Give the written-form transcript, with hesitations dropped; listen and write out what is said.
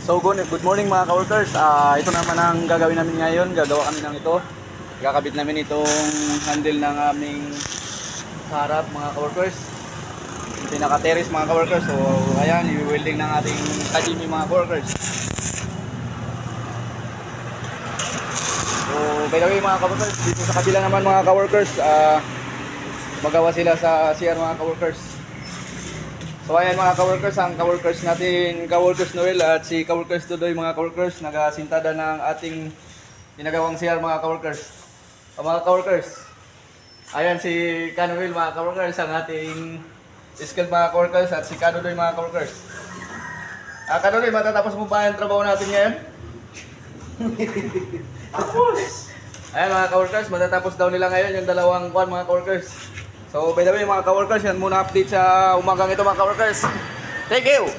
Good morning mga ka-workers. Ito naman ang gagawin namin ngayon. Gagawa kami ng ito. Gagabit namin itong handle ng aming harap mga ka-workers. Yung pinaka-terrace mga ka-workers. So ayan, i-welding ng ating kajimi mga ka-workers. So by the way mga ka-workers, dito sa kabila naman mga ka-workers, magawa sila sa CR mga ka-workers. So ayan mga ka-workers, ang ka-workers natin, ka-workers Noel at si ka-workers Tudoy mga ka-workers, nagasintada ng ating ginagawang CR mga ka-workers. Mga ka-workers, ayan si Kanuel mga ka-workers, ang ating skilled mga ka-workers at si Kanudoy mga ka-workers. Kanudoy, matatapos mo ba ang trabaho natin ngayon? Tapos! Ayan mga ka-workers, matatapos daw nila ngayon yung dalawang kwan mga ka-workers. So by the way mga ka-workers, yan muna update sa umagang ito mga ka-workers. Thank you!